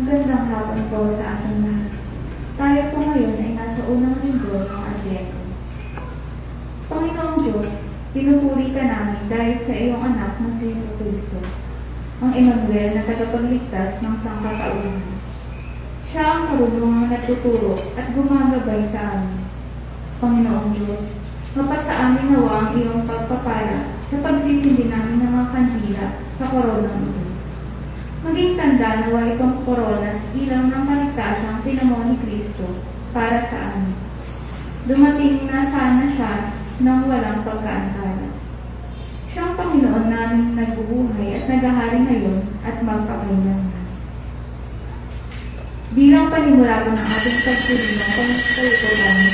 Magandang hapon po sa ating lahat. Tayo po ngayon ay nasa unang linggo ng Advento. Panginoong Diyos, pinupuri ka namin dahil sa iyong anak na si Jesucristo, ang Emmanuel na tagapagligtas ng sangkatauhan. Siya ang marunong nagtuturo at gumagabay sa amin. Panginoong Diyos, mapasa amin nawa ang iyong pagpapala sa pagsisindi namin ng mga kandila sa koronang ito. Maging tanda nawa itong korona ilang ng kaligtasang pinamo ni Kristo para sa amin. Dumating na sana siya nang walang pagkaantala. Siyang Panginoon namin nagbubuhay at naghahari ngayon at magpakailanman. Bilang panimula po ng ating pagpilihan kung kayo po namin.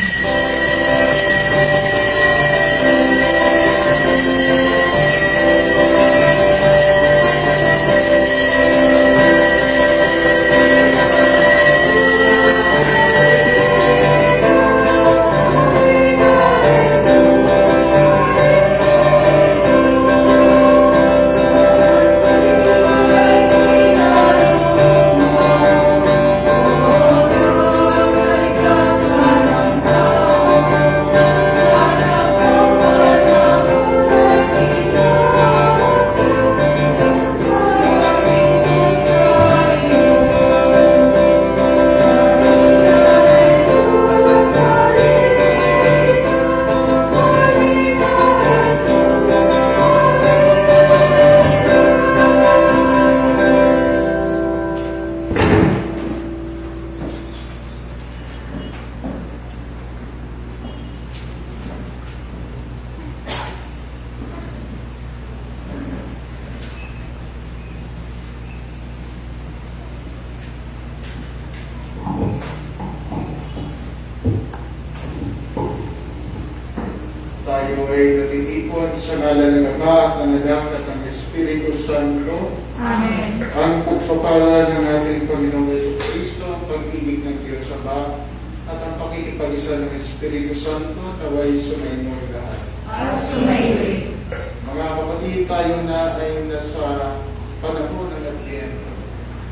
Tayo ay natitipon sa ngalan ng Ama at ng Anak at ng Espiritu Santo. Amen. Ang pagpapala ng ating Panginoong Jesucristo, ang pag-ibig ng Diyos Ama, at ang pakikipag-isa ng Espiritu Santo, naway sumainyo lahat. At sumainyo. Mga kapatid, tayo na ay nasa panahon ng Advento.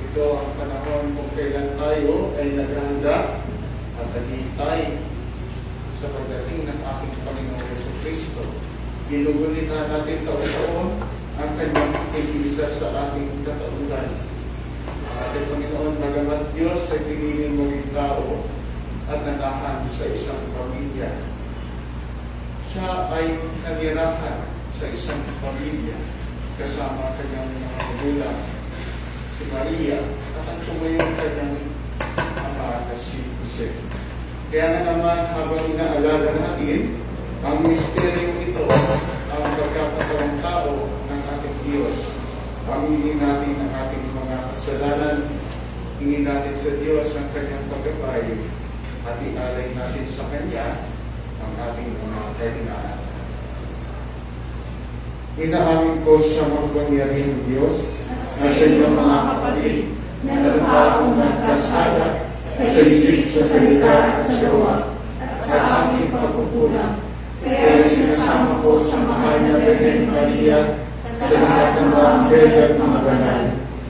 Ito ang panahon kung kailan tayo ay naghahanda at naghihintay sa pagdating ng ating Panginoong Jesucristo. Ginugunita natin taon-taon ang kanyang pag-ibig sa ating katauhan. Ang ating Panginoon, bagamat Diyos ay piniling maging tao at nanahan sa isang pamilya. Siya ay nanirahan sa isang pamilya kasama kanyang mga magulang, si Maria, at ang tumayong kanyang ama na si Jose. Kaya nga naman, habang inaalaga natin, ang misteryo ito, ang pagkakatawang tao ng ating Diyos. Pamilin natin ang ating mga kasalanan, hingin natin sa Diyos ang kanyang paggabay, at ialay natin sa Kanya ang ating mga kahinaan. Inaamin ko sa makapangyarihang Diyos na sa inyong mga kapatid, na lupa akong nagkasala sa isip, sa salita at sa gawa, at sa aking pagkukulang. Kaya sinasama ko sa mahal na Birhen Maria, sa lahat ng mga anghel at mga banal,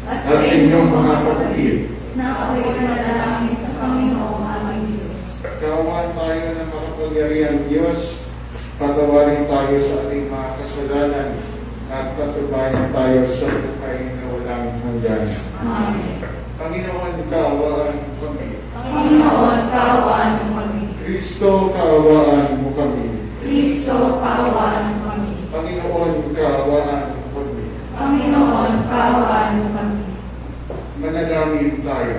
at sa inyong mga kapatid, na ako'y manalangin sa Panginoong aming Diyos. Kaawaan tayo ng makapangyarihang Diyos, patawarin tayo sa ating mga kasalanan, at patubayan tayo sa buhay na walang hanggan. Amen. Panginoon, kaawaan mo kami. Panginoon, kaawaan mo kami. Kristo, kaawaan mo kami. Kristo, kaawaan mo kami. Panginoon, kaawaan mo kami. Panginoon, kaawaan mo kami. Manalangin tayo.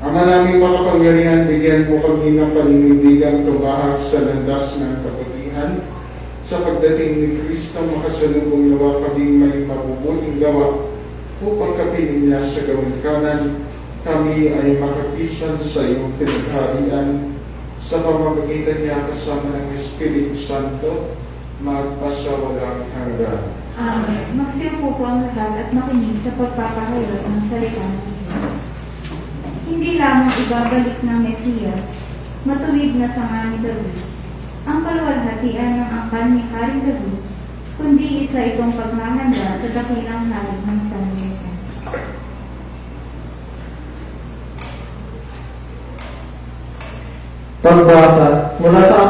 Ama naming makapangyarihan, bigyan mo kami ng paninindigang tumahak sa landas ng kabutihan. Sa pagdating ni Kristo, makasalubong nawa kaming may mabubuting gawa upang kapiling niya sa gawing kanan, kami ay makapisan sa iyong pinagharian sa pamamagitan niya kasama ng Espiritu Santo, magpasawalang hanggan. Amen. Magsiupo po ang lahat at makinig sa pagpapahayag ng salita ng Diyos. Hindi lamang ibabalik ng Mesiyas, matuwid na sanga ni David, ang kaluwalhatian ng angkan ni Haring David, kundi isa itong paghahanda sa dakilang hari ng sanlibutan.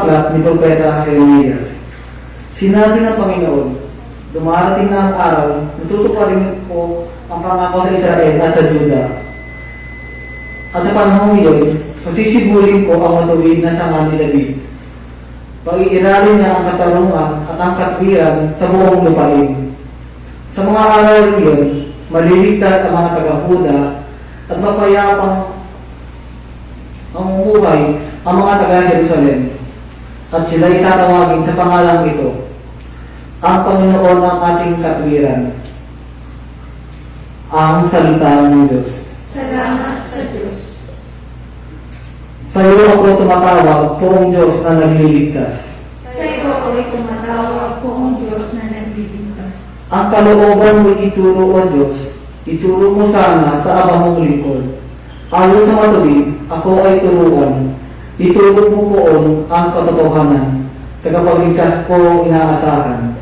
aklat ni Propeta Jeremias. Sinabi ng Panginoon, dumarating na ang araw, natutuparin ko ang pangako sa Israel at sa Juda. At sa panahon iyon, masisibulin ko ang matuwid na sanga ni David. Pag-iiralin niya ang katarungan at ang katwiran sa buong lupain. Sa mga araw iyon, maliligtas ang mga taga-Huda at mapayapang mamumuhay ang mga taga-Jerusalem. At sila itatawagin sa pangalang ito, ang Panginoon ng ating katwiran. Ang salita ng Diyos. Salamat sa Diyos. Sa iyo ako tumatawag, poong Diyos na nagliligtas. Sa iyo ako'y tumatawag poong Diyos na nagbibigkas. Ang kalooban mo ituro, O Diyos, ituro mo sana sa abang mong lingkod. Ayon sa matuwid, ako ay turuan. Ituro mo poon ang katotohanan. Tagapagligtas ko inaasahan.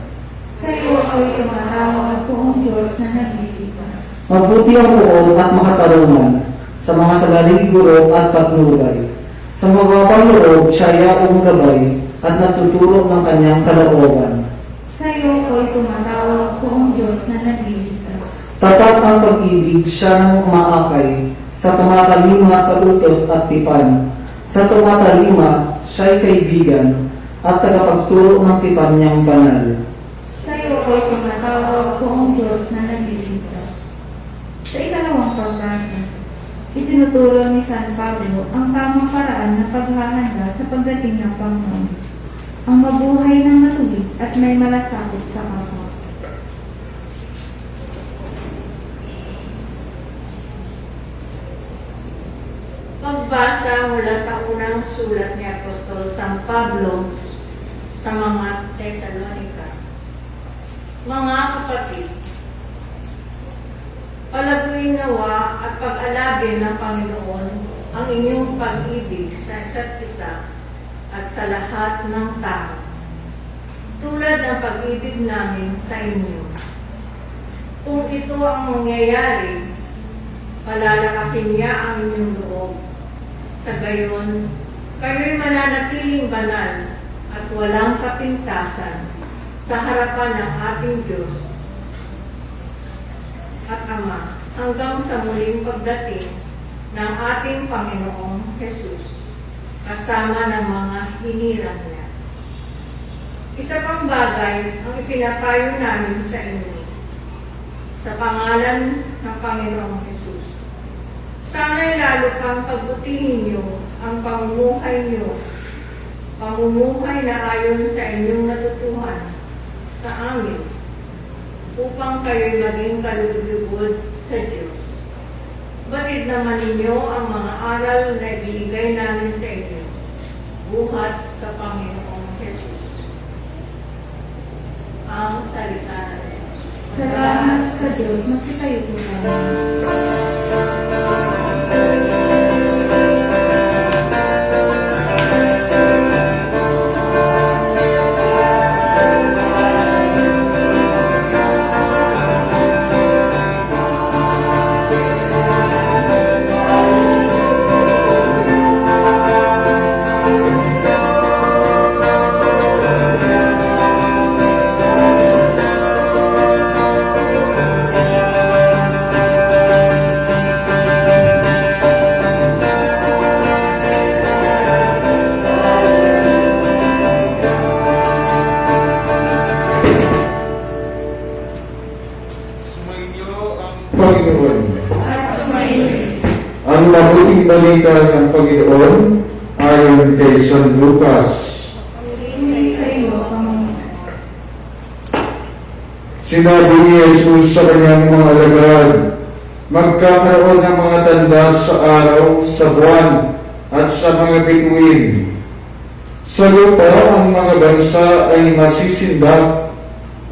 Sa iyo ako'y tumatawag poong Diyos na nagbibigkas. Mabuti ang poon at makatarungan sa mga sagaling guro at patnubay. Sa mga panloob, siya yaong gabay at natuturo ng kanyang kalooban. Sa iyo ako'y tumatawag poong Diyos na nagbibigkas. Tapat ang pag-ibig siya ng umaakay, sa tumatalima sa utos at tipan. Sa tumatalima, siya'y kaibigan, at tagapagturo ng tipan niyang banal. Sa iyo ako'y tumatawag poong Diyos na nagbibigkas. Sa ikalawang pagbasa, itinuturo ni San Pablo ang tamang paraan ng paghahanda sa pagdating ng Panginoon, ang mabuhay ng matuwid at may malasakit sa kapwa. Pagbasa mula sa unang sulat ni Apostol San Pablo sa mga Tesalonica. Mga kapatid, palaguin nawa at pag-alabin ng Panginoon ang inyong pag-ibig sa isa't isa at sa lahat ng tao, tulad ng pag-ibig namin sa inyo. Kung ito ang mangyayari, palalakasin niya ang inyong loob. Sa gayon, kayo'y mananatiling banal at walang kapintasan sa harapan ng ating Diyos at Ama hanggang sa muling pagdating ng ating Panginoong Jesus kasama ng mga hinirang niya. Isa pang bagay ang ipinapayo namin sa inyo sa pangalan ng Panginoong Jesus. Sana'y lalo pang pagbutihin niyo ang pamumuhay na ayon sa inyong natutuhan sa amin, upang kayo'y maging kalugod sa Diyos. Batid naman ninyo ang mga aral na ibinigay namin sa inyo, buhat sa Panginoong Jesus. Ang salita ng Diyos. Salamat sa Diyos, magsitayo po tayo. Panginoon. Ang mabuting balita ng Panginoon ayon kay San Lucas. Pagpili sa iyo, Panginoon. Sinabi ni Jesus sa kanyang mga alagad, magkakaroon ng mga tanda sa araw, sa buwan, at sa mga bituin. Sa lupa, ang mga bansa ay masisindak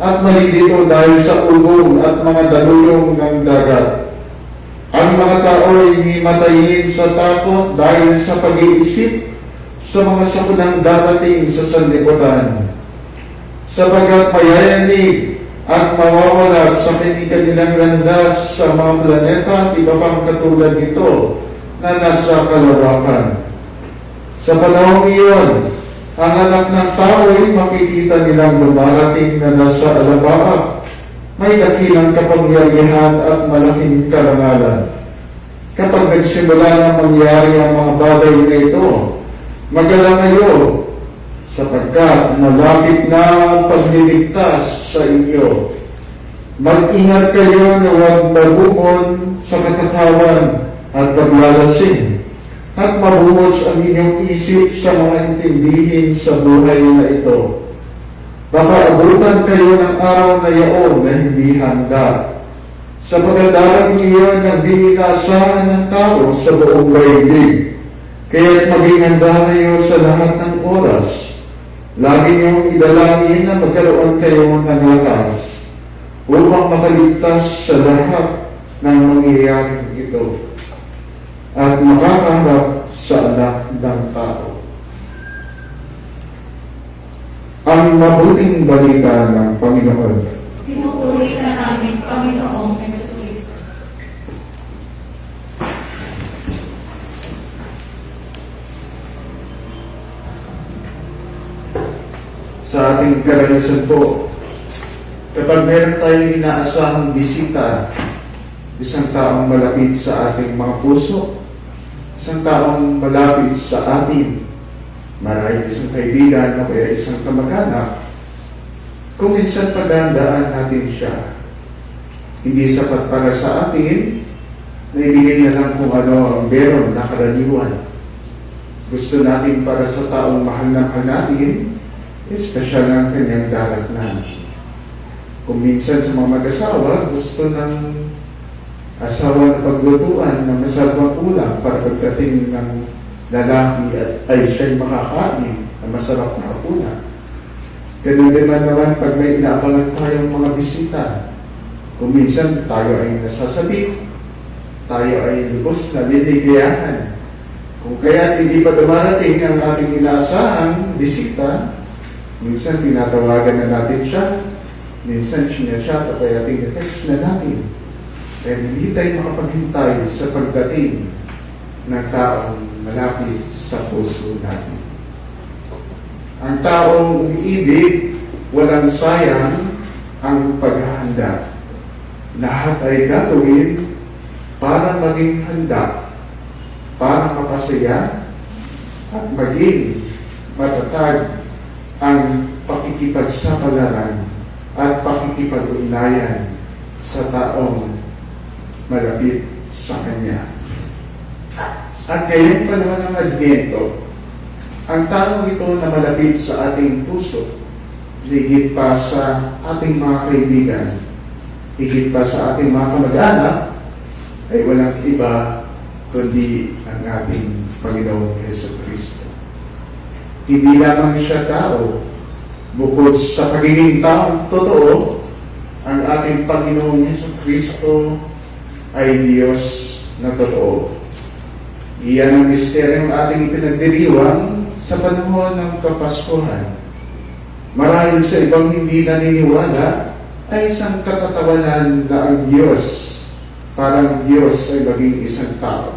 at malilito dahil sa ugong at mga dalulong ng dagat. Ang mga tao ay himatayin sa takot dahil sa pag-iisip sa mga sakunang darating sa sanlibutan. Sapagkat mayayanig at mawawala sa kanilang landas sa mga planeta at iba pang katulad nito na nasa kalawakan. Sa panahong iyon, Ang anak ng tao ay makikita nilang dumarating na nasa alabaak. May dakilang kapangyarihan at malaking karangalan. Kapag nagsimula na mangyari ang mga bagay na ito, magalang kayo, sapagkat malapit na ang pagliligtas sa inyo. Mag-ingat kayo na huwag mabukon sa katakawan at paglalasing, at mabuhos ang inyong isip sa mga intindihin sa buhay na ito. Baka abutan kayo ng araw na yaon na hindi handa. Sa pagdadalang iyon ng di inaasahan ng tao sa buong daigdig. Kaya't maging handa kayo sa lahat ng oras. Lagi niyong idalangin na magkaroon kayo ng lakas upang makaligtas sa lahat ng mangyayaring ito at makaharap sa anak ng tao. Ang mabuting balita ng Panginoon. Pinupuri ka namin, Panginoong Hesus. Sa ating karanasan po, kapag meron tayong inaasahang bisita, isang taong malapit sa ating mga puso, isang taong malapit sa atin, marahil isang kaibigan o kaya isang kamag-anak, kung minsan pagandaan natin siya, hindi sapat para sa atin, naibigay na lang kung ano ang meron na karaniwan. Gusto natin para sa taong mahal na mahal natin, espesyal ang kanyang daratnan. Kung minsan sa mga mag-asawa, gusto ng asawa na paglutuan ng masarap ulam para pagdating ng lalaki at ay siya'y makakain ng masarap na ulam. Ganun din naman pag may inaabangan tayong mga bisita. Kung minsan tayo ay nasasabi, tayo ay lubos na liligayahan. Kung kaya hindi pa dumarating ang ating inaasahang bisita, minsan tinatawagan na natin siya, minsan sinasya o kaya tinetext na natin. Dahil hindi tayo makapaghintay sa pagdating ng taong malapit sa puso natin. Ang taong umiibig, walang sayang ang paghahanda. Lahat ay gagawin para maging handa, para mapasaya at maging matatag ang pakikipagsapalaran at pakikipag-ugnayan sa taong malapit sa Kanya. At ngayong panahon ng Advento, ang taong ito na malapit sa ating puso, higit pa sa ating mga kaibigan, higit pa sa ating mga kamag-anak, ay walang iba kundi ang ating Panginoong Jesucristo. Hindi lamang siya tao, bukod sa pagiging taong totoo, ang ating Panginoong Jesucristo ay Diyos na totoo. Iyan ang misteryong ating pinagdiriwang sa panahon ng Kapaskuhan. Marahil sa ibang hindi naniniwala, ay isang katatawanan na ang Diyos, parang Diyos ay maging isang tao.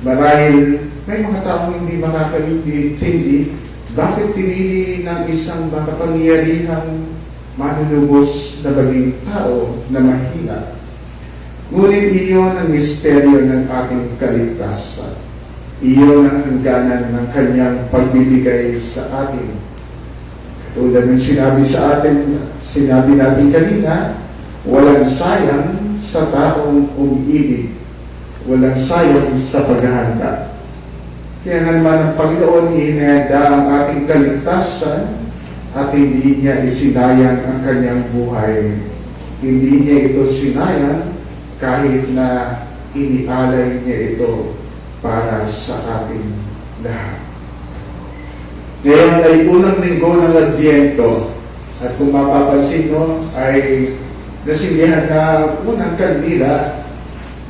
Marahil may mga taong hindi makakaintindi bakit pinili ng isang makapangyarihang manunubos na maging tao na mahina. Ngunit iyon ang misteryo ng ating kaligtasan. Iyon ang hangganan ng kanyang pagbibigay sa atin. Tulad ng sinabi natin kanina, walang sayang sa taong umiibig. Walang sayang sa paghahanda. Kaya nga naman ang Panginoon hinahanda ang ating kaligtasan at hindi niya isinayang ang kanyang buhay. Hindi niya ito sinayang kahit na inialay niya ito para sa ating lahat. Ngayon ay unang linggo ng Adviento at kung mapapansin mo ay nasindihan na unang kandila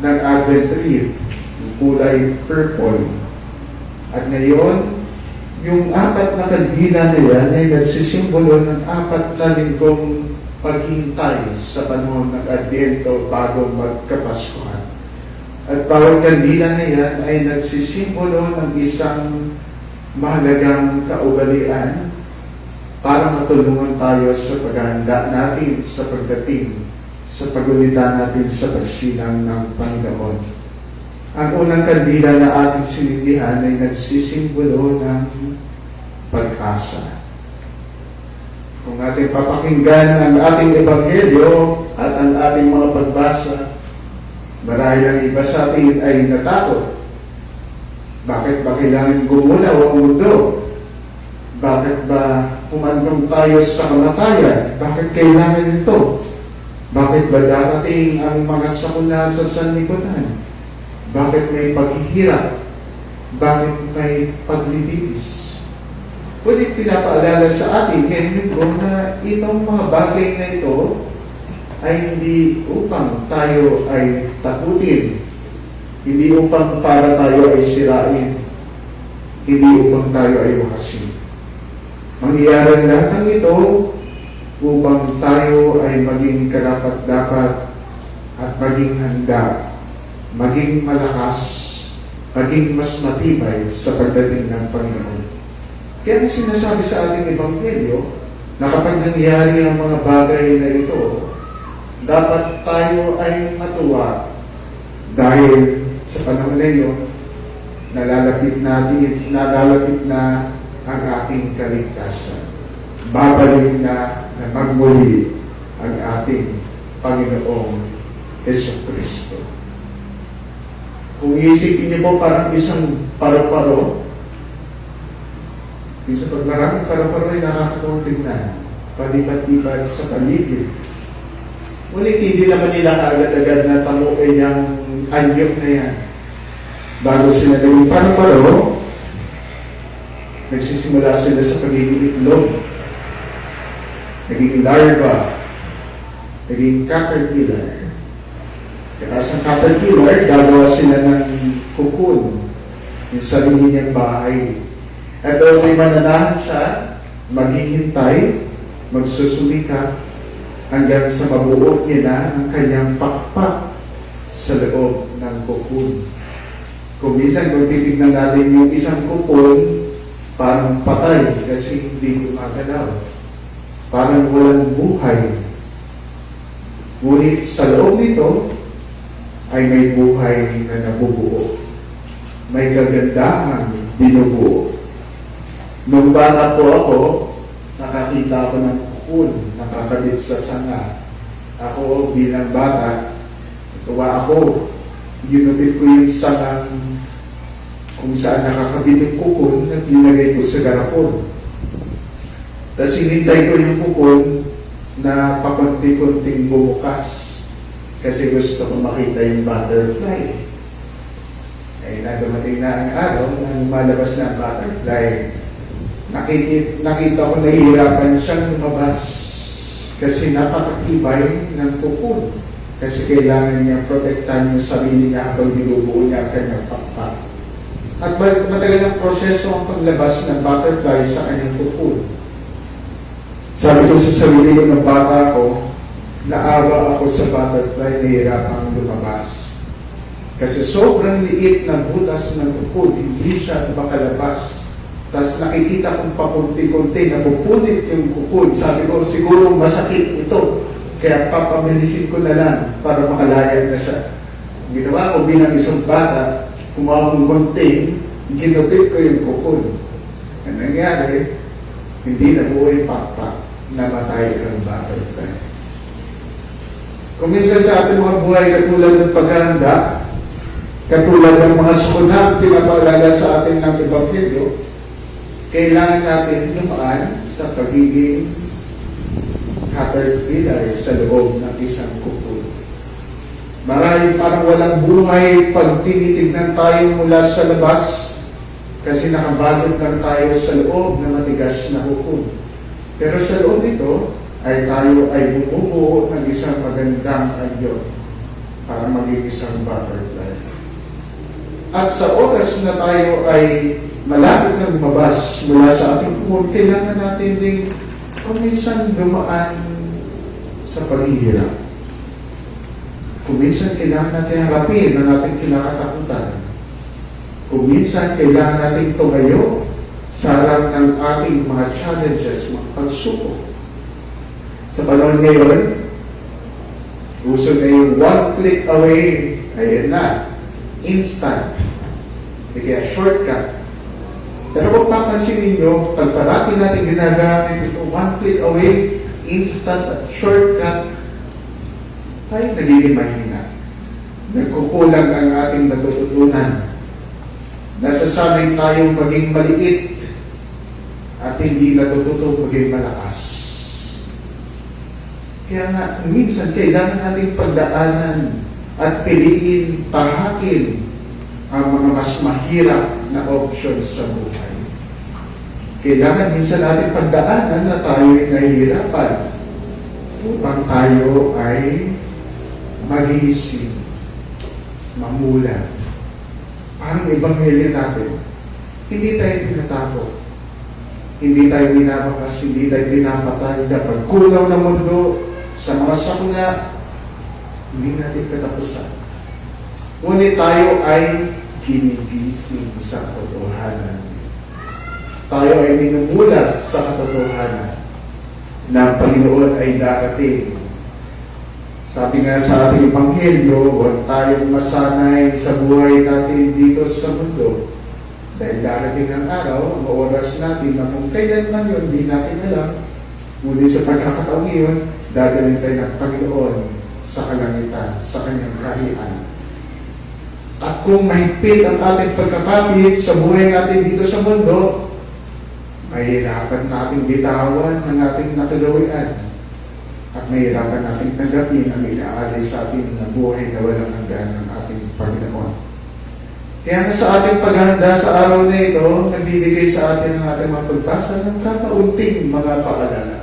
ng Advent tree, kulay purple. At ngayon, yung apat na kandila na yan ay nagsisimbolo ng apat na linggong paghintay sa panahon ng Adviento bago magkapaskuhan. At bawat kandila na yan ay nagsisimbolo ng isang mahalagang kaugalian para matulungan tayo sa paghahanda natin sa pagdating sa pagulitan natin sa pagsilang ng Panginoon. Ang unang kandila na ating sinindihan ay nagsisimbolo ng pag-asa. Kung ating papakinggan ang ating ebanghelyo at ang ating mga pagbasa, marahil ang iba sa atin ay natakot. Bakit ba kailangan gumulaw ang mundo? Bakit ba umandong tayo sa kamatayan? Bakit kailangan ito? Bakit ba darating ang mga sakuna sa sanlibutan? Bakit may paghihirap? Bakit may paglilibis? Ngunit pinapaalala sa atin ngayon na itong mga bagay na ito ay hindi upang tayo ay takutin, hindi upang para tayo ay sirain, hindi upang tayo ay wakasin. Mangyayari lahat ng ito upang tayo ay maging karapat-dapat at maging handa, maging malakas, maging mas matibay sa pagdating ng Panginoon. Kaya sinasabi sa ating ebanghelyo na kapag nangyari ang mga bagay na ito, dapat tayo ay matuwa dahil sa panahon na iyon, nalalapit na ang ating kaligtasan. Babalik na magmuli ang ating Panginoong Jesucristo. Kung iisipin niyo po parang isang paro-paro, isa pag maraming paro-paro ay nakakatawang tingnan, palipat-lipat sa paligid. Ngunit hindi naman nila kaagad-agad na tamuin yung anyok na yan. Bago sila naging paro-paro, nagsisimula sila sa pagiging itlog, naging larva, naging caterpillar. Kaya sa caterpillar, gagawa sila ng cocoon, yung sarili niyang bahay. At doon may mananahan siya, maghihintay, magsusumika, hanggang sa mabuo niya ang kanyang pakpak sa loob ng cocoon. Kung minsan, kung titignan natin yung isang cocoon, parang patay kasi hindi gumagalaw. Parang walang buhay. Ngunit sa loob nito ay may buhay na nabubuo. May kagandahang binubuo. Nung bata po ako, nakakita ako ng cocoon, nakakabit sa sanga. Ako bilang bata, tuwa ako. Ginupit ko yung sangang kung saan nakakabit yung cocoon at nilagay ko sa garapon. Tapos hinintay ko yung cocoon na pakunti-kunting bumukas kasi gusto ko makita yung butterfly. Eh, dumating na ang araw na lumalabas na ang butterfly. Nakita ko nahihirapan siyang lumabas kasi napakatibay ng cocoon. Kasi kailangan niya protektahan yung sarili niya habang binubuo niya ang kanyang pakpak. At matagal ang proseso ang paglabas ng butterfly sa kanyang cocoon. Sabi ko sa sarili ko ng bata ko, naawa ako sa butterfly, nahihirapang lumabas. Kasi sobrang liit ng butas ng cocoon, hindi siya makalabas. Tapos nakikita kong papunti-kunti, napupunit yung cocoon. Sabi ko, siguro masakit ito. Kaya papabilisin ko na lang para makalaya na siya. Ginawa ko bilang isang bata, kumuha kong gunting, ginupit ko yung cocoon. Ang nangyari, hindi nabuo yung pakpak, namatay ang butterfly. Kung minsan sa ating mga buhay katulad ng paghahanda, katulad ng mga sukunang pinapaalala sa atin ng Ebanghelyo, kailangan natin lumaan sa pagiging caterpillar sa loob ng isang cocoon. Marahil parang walang buhay pag tinitignan tayo mula sa labas kasi nakabalot lang tayo sa loob na matigas na cocoon. Pero sa loob nito ay tayo ay bumubuo ng isang magandang anyo para maging isang butterfly. At sa oras na tayo ay malapit na lumabas mula sa ating cocoon, kailangan natin ding kung minsan dumaan sa paghihirap. Kung minsan kailangan natin harapin na natin kinakatakutan. Kung minsan kailangan natin tumayo sa harap ng ating mga challenges, mga pagsubok. Sa panahon ngayon, uso na yung one click away, ayan na, instant, kaya shortcut. Pero kung papansinin nyo, pag parati natin ginagamit ito, one click away, instant at shortcut, tayo nagiging mahina. Nagkukulang ang ating natututunan. Nasasanay tayong maging maliit at hindi natututo maging malakas. Kaya nga, minsan kailangan natin pagdaanan at piliin, tahakin ang mga mas mahirap na options sa buhay. Kailangan minsan natin pagdaanan na tayo ay nahihirapan upang tayo ay magising, mamula. Ang ebanghelyo natin, hindi tayo tinatakot, hindi tayo binabakas, hindi tayo pinapatay sa pagkunaw ng mundo, sa mga sakuna, hindi natin katapusan. Ngunit tayo ay ginigising sa katotohanan. Tayo ay minumulat sa katotohanan na ang Panginoon ay darating. Sabi nga sa ating Ebanghelyo, huwag tayong masanay sa buhay natin dito sa mundo. Dahil darating ang araw, ang oras natin na kung kailan man yun, hindi natin alam. Ngunit sa pagkakataon yun, dadaling tayo ng Panginoon sa kalangitan, sa kanyang kaharian. At kung mahigpit ang ating pagkakapit sa buhay natin dito sa mundo, mahihirapan natin bitawan ang ating nakagawian. At mahihirapan natin tanggapin ang inaalay sa atin na buhay na walang hanggan ng ating Panginoon. Kaya na sa ating paghahanda sa araw na ito, nagbibigay sa atin ang ating mga pagbasa ng kakaunting mga paalala.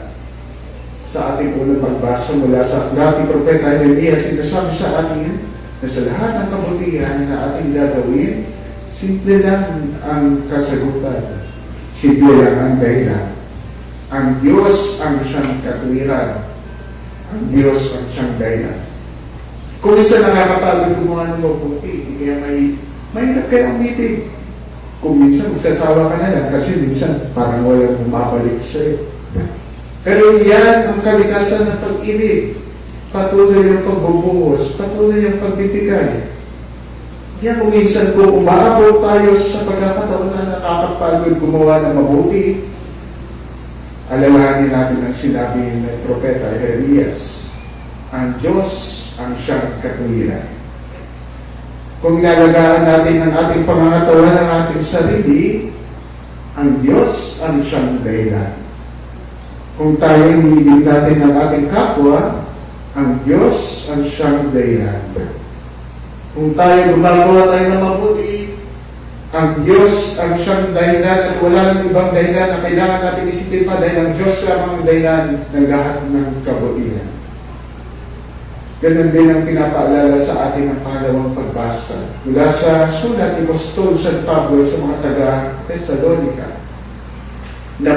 Sa ating unang pagbasa mula sa aklat ni Propeta Jeremias, sinasabi sa atin na sa lahat ng kabutihan na ating gagawin, simple lang ang kasagutan. Simple lang ang dahilan. Ang Diyos ang siyang katuwiran. Ang Diyos ang siyang dahilan. Kung isa nakakapagod gumawa ng mabuti, kaya mahirap kayo ang meeting. Kung minsan magsasawa ka na lang kasi minsan parang walang bumabalik sa'yo. Pero yan ang kalikasan ng pag-ibig. Patuloy yung pagbubuhos, patuloy yung pagbibigay. Yan kung minsan po umaabot tayo sa pagkakataon na nakakapagod gumawa ng mabuti, alalahanin natin ang sinabi ng Propeta Jeremias, ang Diyos ang siyang katuwiran. Kung nalagaan natin ang ating pangangatawan ng ating sarili, ang Diyos ang siyang dahilan. Kung tayo hindi natin ng ating kapwa, ang Diyos ang siyang dahilan. Kung tayo gumagawa tayo ng mabuti, ang Diyos ang siyang dahilan at wala nang ibang dahilan na kailangan natin isipin pa dahil ang Diyos lamang ang dahilan ng lahat ng kabutihan. Ganun din ang pinapaalala sa atin ng pangalawang pagbasa mula sa sulat ni Apostol San Pablo sa mga taga-Thessalonica na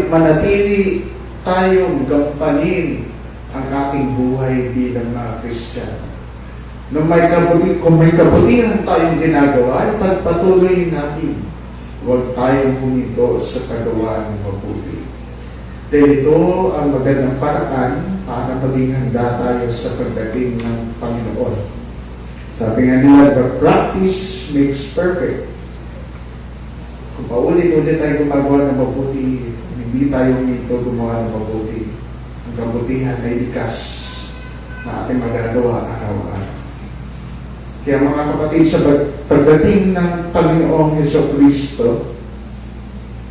manatili tayong gampanin ang ating buhay bilang mga Kristiyano. Kung may kabutihan tayong ginagawa, pagpatuloy natin. Huwag tayong huminto sa paggawa ng mabuti. Dahil ito ang magandang paraan para maging handa tayo sa pagdating ng Panginoon. Sabi nga nila, the practice makes perfect. Kung paulit-ulit tayo gumagawa ng mabuti, hindi tayo huminto gumawa ng mabuti. Ang kabutihan ay likas na ating magagawa araw-araw. Kaya mga kapatid, sa pagdating ng Panginoong Jesucristo,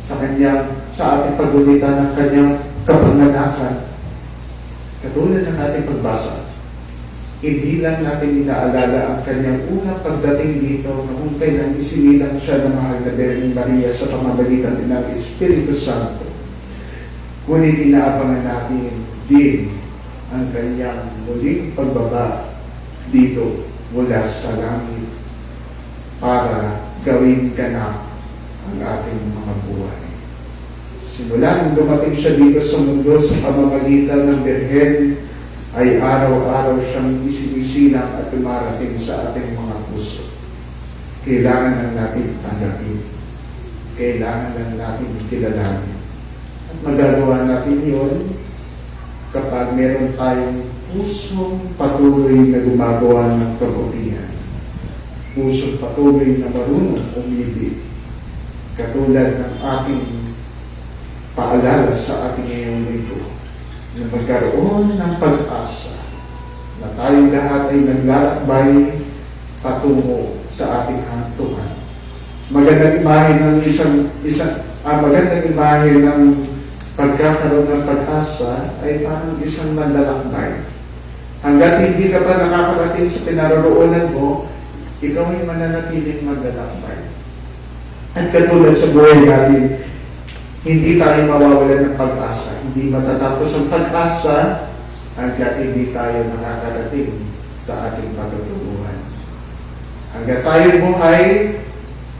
sa ating pagulitan ng kanyang kapanganakan, katulad ng ating pagbasa, hindi lang natin inaalala ang kanyang unang pagdating dito na kung kailan isinilang siya ng mahal na Birheng Maria sa pamamagitan ng Espiritu Santo. Ngunit inaabangan natin din ang kanyang muling pagbaba dito mula sa langit para gawin ganap ang ating mga buhay. Simula nung dumating siya dito sa mundo sa pamamagitan ng Birhen, ay araw-araw siyang isinisilang at dumarating sa ating mga puso. Kailangan lang natin tanggapin. kailangan lang natin kilalanin. At magagawa natin yun kapag meron tayong pusong patuloy na gumagawa ng kabutihan. Pusong patuloy na marunong umibig. Katulad ng ating paalala sa ating ngayong linggo, na magkaroon ng pag-asa na tayong lahat ay naglalakbay patungo sa ating hantungan. Magandang imahe ng magandang imahe ng pagkakaroon ng pag-asa ay parang isang manlalakbay. Hanggat hindi ka pa nakakarating sa pinaroroonan mo, ikaw ay mananatiling manlalakbay. At katulad sa buhay natin, hindi tayo mawawalan ng pag-asa. Hindi matatapos ang pag-asa hanggat hindi tayo nakakarating sa ating pagtutunguhan. Hanggat tayo buhay,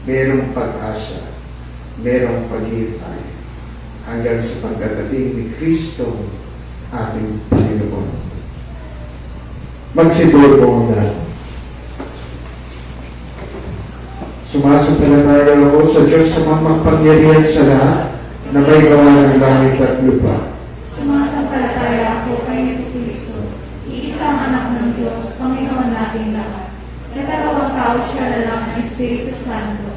mayroong pag-asa, mayroong paghihintay, hanggang sa pagdadating ni Kristo, ating Panginoon. Magsiduro po ang lahat. Sumasampalataya ako sa Diyos sa mga makapangyarihan sa lahat na may gawa ng langit at lupa. Sumasampalataya ako kay Jesucristo, iisang anak ng Diyos, Panginoon natin lahat. Nagkatawang tao siya lalang ng Espiritu Santo.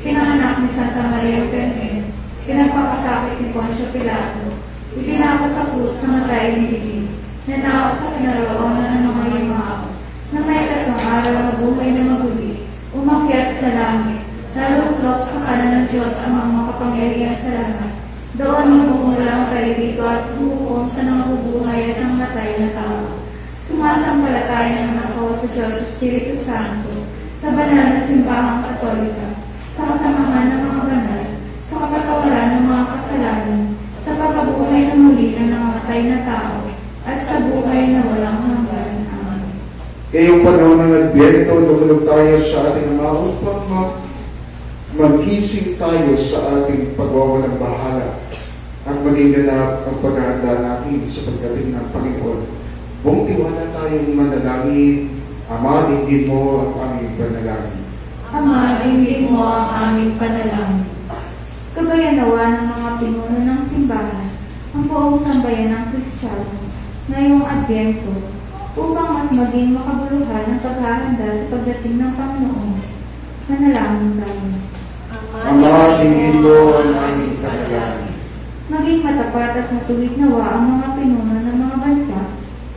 Pinanganak ni Santa Maria Virgen, pinagpapasakit ni Poncio Pilato, ipinako sa krus na matay ni Dibig, nanao sa kinaroonan ng mga yumao, na may 3 araw na buhay na maguli, umakyat sa langit, naluklok sa kanan ng Diyos ang mga makapangyarihan sa langit. Doon magmumulang kalibig at hukom sa nangabubuhay at ang matay na tao. Sumasampalataya naman ako sa Diyos Espiritu Santo, sa banal na simbahang Katolika, sa kasamahan ng mga banal, sa kapatawaran ng mga kasalanan, sa pagkabuhay na muli ng nangamatay na tao, at sa buhay na walang hanggan. Amen. Ngayong panahon ng Adbyento, lumulog tayo sa ating mga upang magising tayo sa ating pagwawalang bahala at maging ganap ang paghahanda natin sa pagdating ng Panginoon. Buong tiwala tayong manalangin, Ama, dinggin mo ang aming panalangin. Ama, dinggin mo ang aming panalangin. Gabayan nawa ng mga pinuno ng simbahan, ang buong sambayan ng Kristiyano, ngayong Adbyento, upang mas maging makabuluhan ang paghahanda sa pagdating ng Panginoon. Manalangin tayo. Ama, dinggin mo ang aming panalangin. Maging matapat at matuwid nawa ang mga pinuno ng mga bansa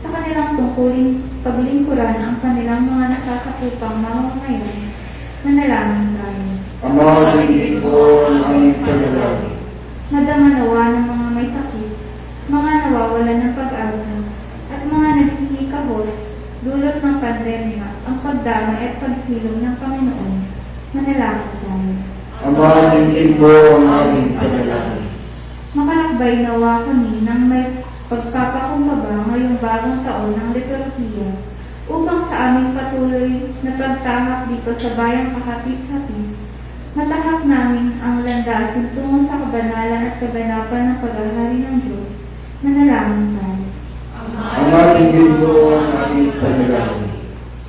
sa kanilang tungkulin paglingkuran ang kanilang mga nakakapupang mamamayan. Manalangin tayo. Ama, dinggin mo ang aming panalangin. Madama nawa ng mga may sakit, mga nawawalan ng pag-asa, at mga naghihikabot dulot ng pandemya ang pagdamay at paghilom ng Panginoon. Manalangin tayo. Ama, dinggin mo ang aming panalangin. Makalakbay nawa kami ng may pagpapakumbaba ngayong bagong taon ng liturhiya upang sa aming patuloy na pagtahak dito sa bayang kahapis-hapis, matahak namin ang landasin tungo sa kabanalan at kaganapan ng paghahari ng Diyos. Manalangin tayo. Ama, dinggin mo ang aming panalangin.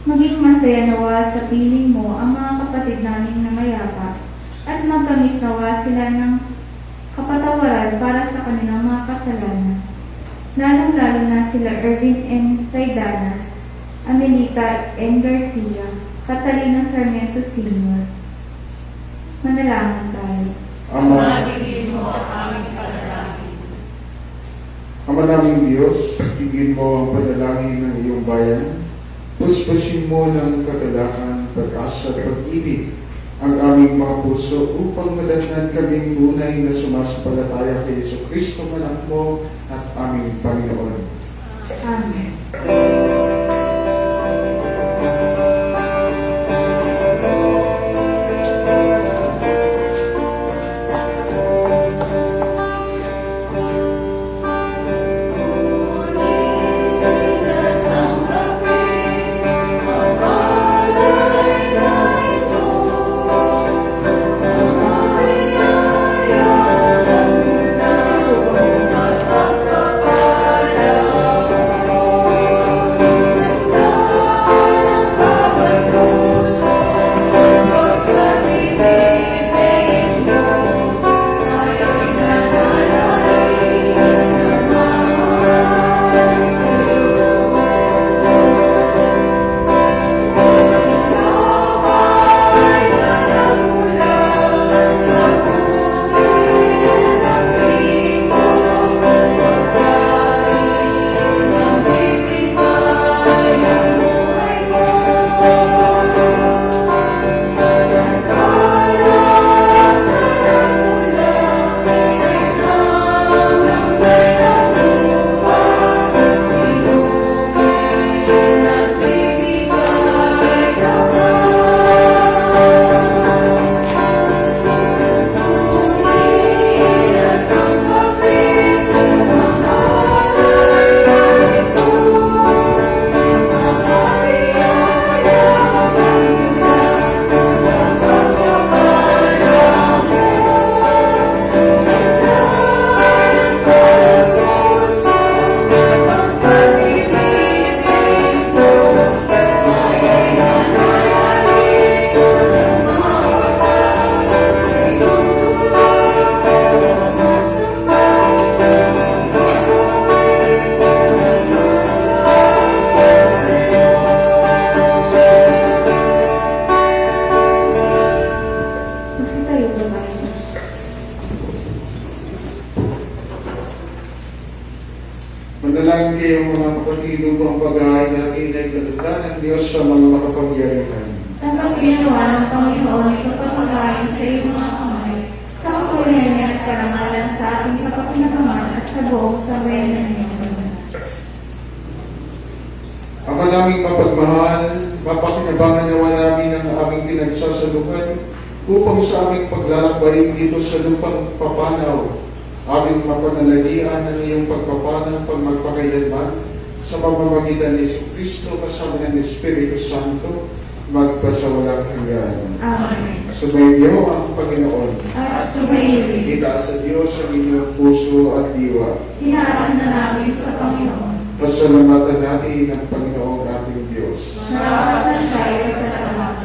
Maging masaya nawa sa piling mo ang mga kapatid naming na mayapa at magkamit nawa sila ng kapatawaran para sa kanilang mga kasalanan. Lalong-lalo na sila Erwin N. Raidana, Amelita N. Garcia, Catalina Sarmiento Sr. Manalangin tayo. Ama, Dinggin mo ang aming panalangin. Ama naming Diyos, patigin mo ang panalangin ng iyong bayan. Puspusin mo ng kagalakan, pag-asa at pag-ibig ang aming mga puso upang madatnan kaming tunay na sumasampalataya kay Jesucristo, anak mo at aming Panginoon. Amen. Manalangin kayo mga kapatid upang pag-ahay natin ay kalugdan ng Diyos sa mga makapangyarihan. Tapos ginawa ng Panginoon ito pagpagaling sa iyong mga kamay, sa kapurihan niya at karangalan sa ating kapakinabangan at sa buong sambayanan niya. Ama naming mapagmahal, mapakinabangan nawa namin ang aming pinagsasaluhan upang sa aming paglalakbay dito sa lupang papanaw, aming mapanalagyan ng iyong pagpapanaw pag magpakailanman sa pamamagitan ni Kristo kasama ng Espiritu Santo, magpasawalang hanggan. Amen. Sumainyo ang Panginoon. At sumayin, Itaas sa Diyos ang inyong puso at diwa. hinaas na namin sa Panginoon. Pasalamatan natin ang Panginoong ating Diyos. Narapatan tayo sa lahat.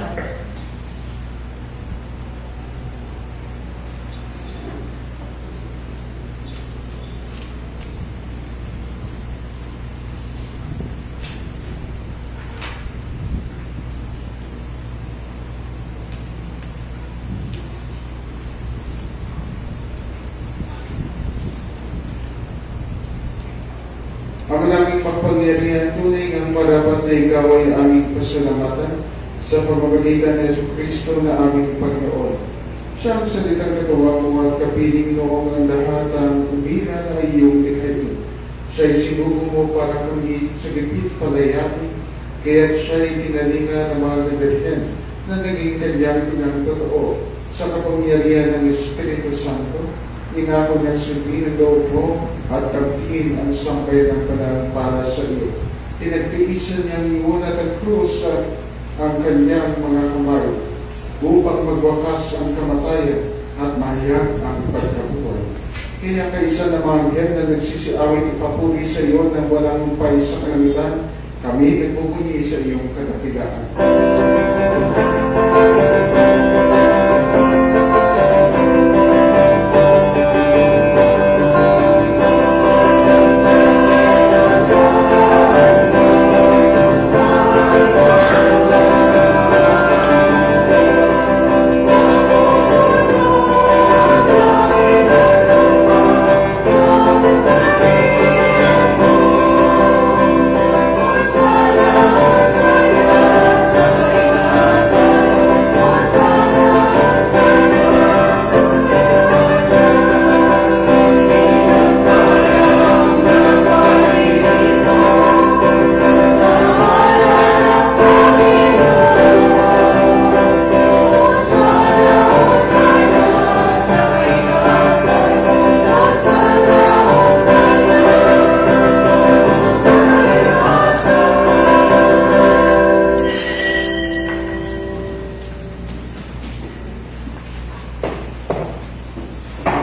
Ang naming pagpangyarihan, tunay ang marapat na ikaw ay aming pasalamatan sa pamamagitan ng Kristo na aming Panginoon. Siya ang salitang nagawa mo at kapiling noong ang lahat ang umira na iyong likhain. Siya'y sinugo mo para kami sa gipit palayanin, kaya't siya'y tinalinga ng mga nagalihan na naging kanyang ng totoo sa kapangyarihan ng Espiritu Santo. Ingako niyang sundin ang loob mo at kampihin ang sampay ng para sa iyo. Tinagtiisan niyang iunat ang krus at ang kanyang mga kamay upang magwakas ang kamatayan at mahayag ang pagkabuhay. Kaya kaisa naman yan na nagsisiawit ipapuri sa iyo ng walang umpay sa kalangitan, kami nagpupunyi sa iyong kadakilaan.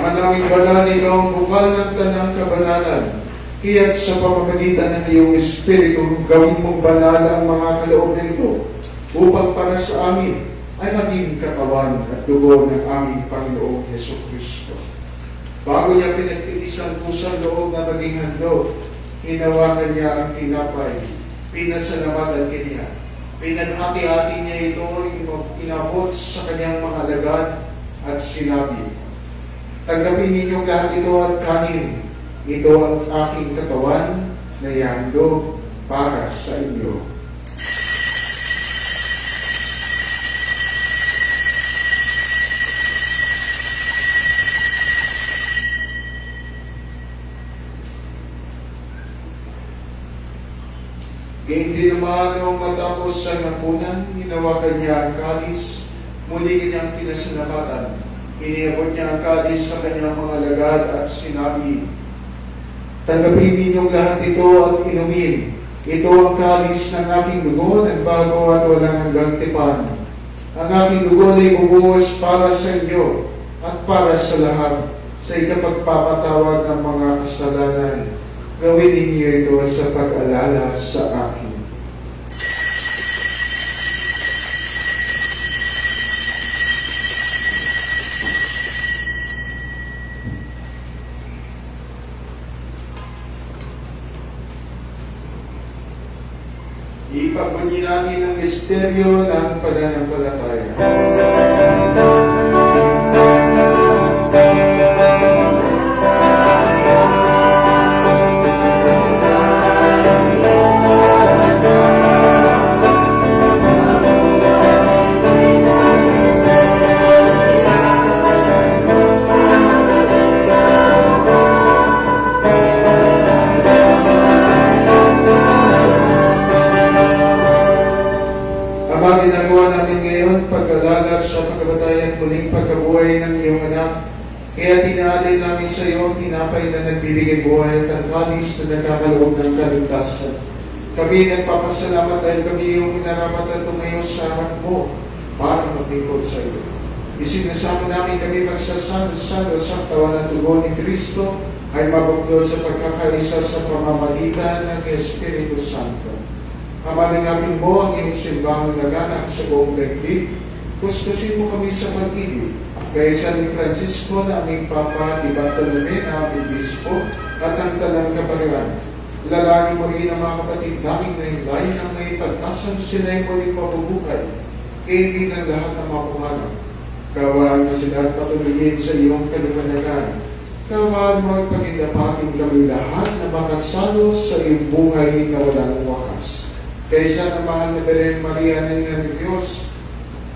Manawing banal ikaw ang bukal ng tanang kabanalan. Kaya't sa pamamagitan ng iyong Espiritu, gawin mong banal ang mga kaloob na ito upang para sa amin ay maging katawan at dugo ng aming Panginoong Yesu Kristo. Bago niya pinagtiis ang pusang loob na maging handog, hinawakan niya ang tinapay, pinasalamatan niya. Pinanhati-hati niya ito, inabot sa kanyang mga alagad at sinabi, "Tanggapin ninyo lahat ito at kanin. Ito ang aking katawan na ihandog para sa inyo." Hindi naman nung matapos sa napunan, hinawakan niya ang kalis, muli kanyang pinasalamatan. Iniabot niya ang kalis sa kanyang mga alagad at sinabi, "Tanggapin ninyong lahat ito at inumin. Ito ang kalis ng aking dugo, nagbago at walang hanggang tipan. Ang aking dugo ay bubuhos para sa inyo at para sa lahat sa ikapagpapatawad ng mga kasalanan. Gawin ninyo ito sa pag-alala sa akin." Ipagbunyi natin ang misteryo ng pananampalataya. binibigay buhay at ang kalis na nagkakaloob ng kaligtasan. Kami nagpapasalamat dahil kami yung minarapat at tumayo sa harap mo para maglingkod sa iyo. Isinasama namin kami magsasalo-salo sa katawan at dugo ni Kristo ay mabuklod sa pagkakaisa sa pamamagitan ng Espiritu Santo. Kamalingapin mo ang iyong simbahang naganak sa buong daigdig. Kuskusin mo kami sa pag-ibig. Gaya sa ni Francisco na aming Papa, di Bartolome na aming Bispo at ang talang kaparian. Lalagi mo rin ang mga kapatid namin na hinday ng may pagkasan sila'y muling mabubuhay. Kainin ng lahat ng mga pumanang. Kawaan mo sila at patuloyin sa iyong kaliwanagan. Kawaan mo at pagindapatin kami lahat na makasalo sa iyong buhay na walang wakas. Kaysa na mahal na Belen Maria na ina ng Diyos,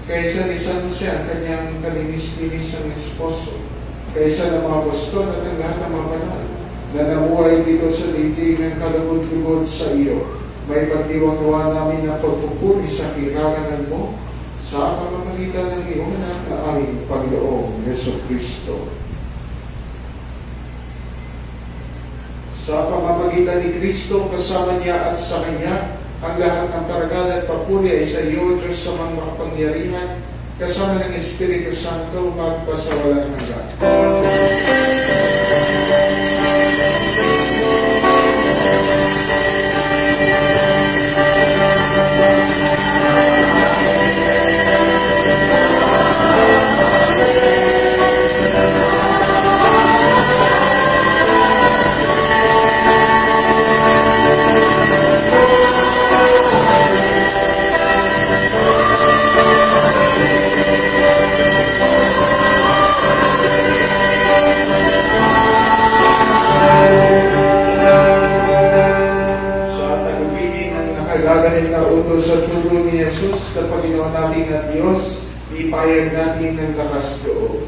kaysa ni San Jose ang kanyang kalinis-linis ng esposo, kaysa ng mga apostol at ang lahat ng mga banal, na namuhay dito sa daigdig ng kalugod-lugod sa iyo. May pagdiwang-gawa namin na pagpupuri sa kiranganan mo sa pamamagitan ng iyong anak na aming Panginoong Jesucristo. Sa pamamagitan ni Kristo, kasama niya at sa Kanya, ang lahat ng paragal at papuri ay sa iyo, Diyos sa mga makapangyarihan, kasama ng Espiritu Santo, magpasawalan hanggan. Sa Panginoon natin at Diyos, ipayag natin ng lakas loob.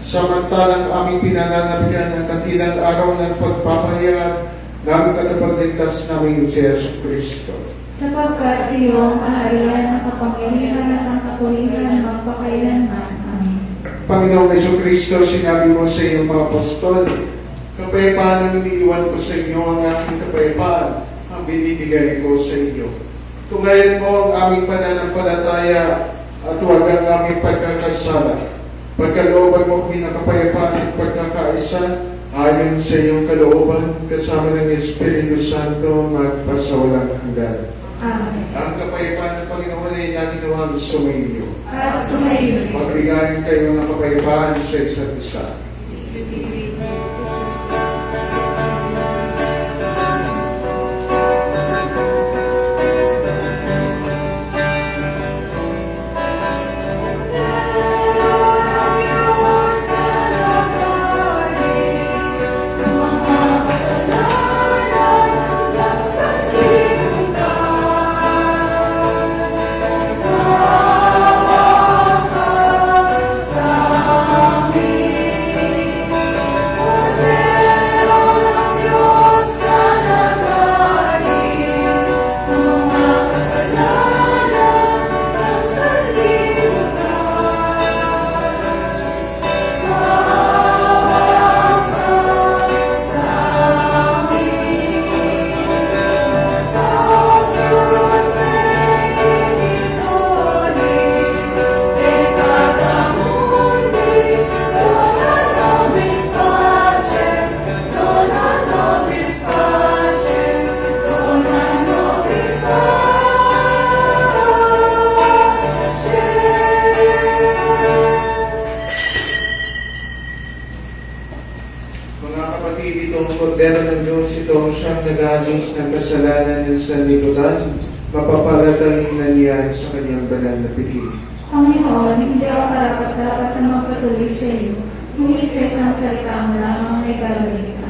Samantalang aming pinananabigan ang katilang araw ng pagpapahayag ng tagapagligtas namin si Yesu Cristo. Sapagkat iyong kaharian ang kapangyarihan at ang kapulihan magpakailanman. Amen. Panginoong Yesu Cristo, sinabi mo sa iyong mga apostol, kapayapaan ang iniiwan ko sa inyo, ang aking kapayapaan ang binibigay ko sa inyo. Tungayan mo ang aming pananampalataya at huwag ang aming pagkakasala. Pagkalooban mo kami ng kapayapaan at pagkakaisa, ayon sa iyong kalooban, kasama ng Espiritu Santo, magpasawalang hanggan. Amen. Ang kapayapaan ng Panginoon ay natin naman sumainyo. At sumayin. Magbigayan kayo ng kapayapaan sa isa't isa. kapatid itong kordero ng Diyos, itong siyang nag-alis ng kasalanan ng sanlibutan, mapapalatayin na niya sa kanyang banal na piling. Panginoon, hindi ako karapat-dapat na magpatuloy sa iyo. Humiisip ng salita mo lamang ay gagawin ka.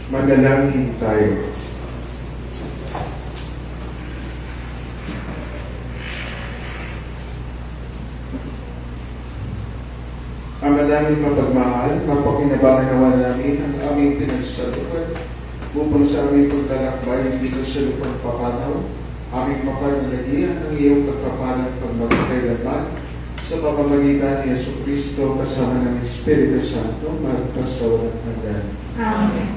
Manalangin tayo. namin mapagmahal, mapakinabangan nawa namin ang aming pinagsaluhan upang sa aming paglalakbay dito sa lupang papanaw, aming mapanalagyan ang iyong pagpapalang pagmamagkailanman sa pamamagitan ni Yesu Cristo kasama ng Espiritu Santo, magpas sa walang hanggan. Amen.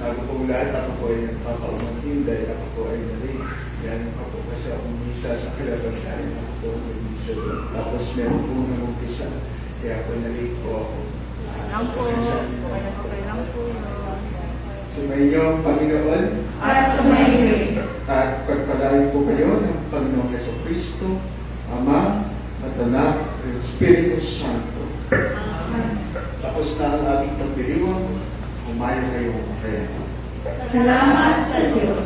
Bago po lahat, ako po ay nagpapaumanhin dahil ako po ay nalate. Yan ako po kasi akong misa sa kalabasan. Ako po ay nag-misa doon. Tapos meron po nang umpisa. Kaya ako ay nalate po ako. Lang po. Okay lang po yun. Sumainyo ang Panginoon At sumainyo. at pagpalain po kayo ng Panginoong Yeso Cristo, Ama at Anak at Espiritu Santo. Tapos na ang ating pagdiriwang, umayo kayo kaya. Salamat sa Diyos.